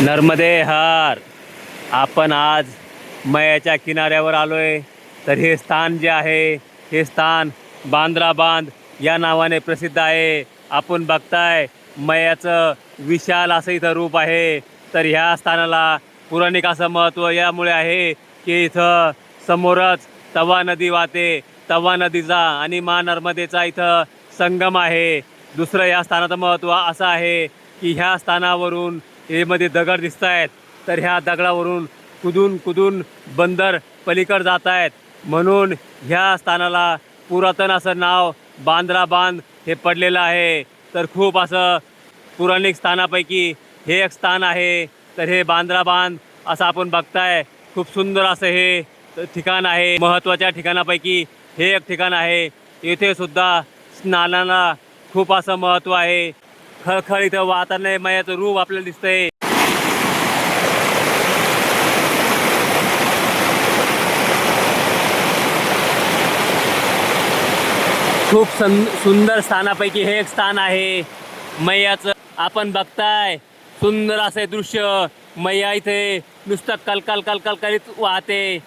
नर्मदे हर. आपण आज मयाच्या किनाऱ्यावर आलोय. तर हे स्थान जे आहे हे स्थान बांद्रा बांध या नावाने प्रसिद्ध आहे. आपण बघताय मयाचं विशाल असं इथं रूप आहे. तर ह्या स्थानाला पौराणिक असं महत्त्व यामुळे आहे की इथं समोरच तवा नदी वाहते. तवा नदीचा आणि नर्मदेचा इथं संगम आहे. दुसरं या स्थानाचं महत्त्व असं आहे की ह्या स्थानावरून हे मध्ये दगड दिसत आहेत. तर ह्या दगडावरून कुदून कुदून बंदर पलीकडे जात आहेत. म्हणून ह्या स्थानाला पुरातन असं नाव बांद्रा बांध हे पडलेलं आहे. तर खूप असं पौराणिक स्थानापैकी हे एक स्थान आहे. तर हे बांद्रा बांध असं आपण बघताय. खूप सुंदर असं हे ठिकाण आहे. महत्त्वाच्या ठिकाणापैकी हे एक ठिकाण आहे. येथे सुद्धा स्नानाला खूप असं महत्त्व आहे. खळखळ इथं वाहताना मयाचं रूप आपल्याला दिसतंय. खूप सुंदर स्थानापैकी हे एक स्थान आहे मैयाचं. आपण बघताय सुंदर असे दृश्य. मैया इथे नुसतं कलकल कलकल करीत वाहते.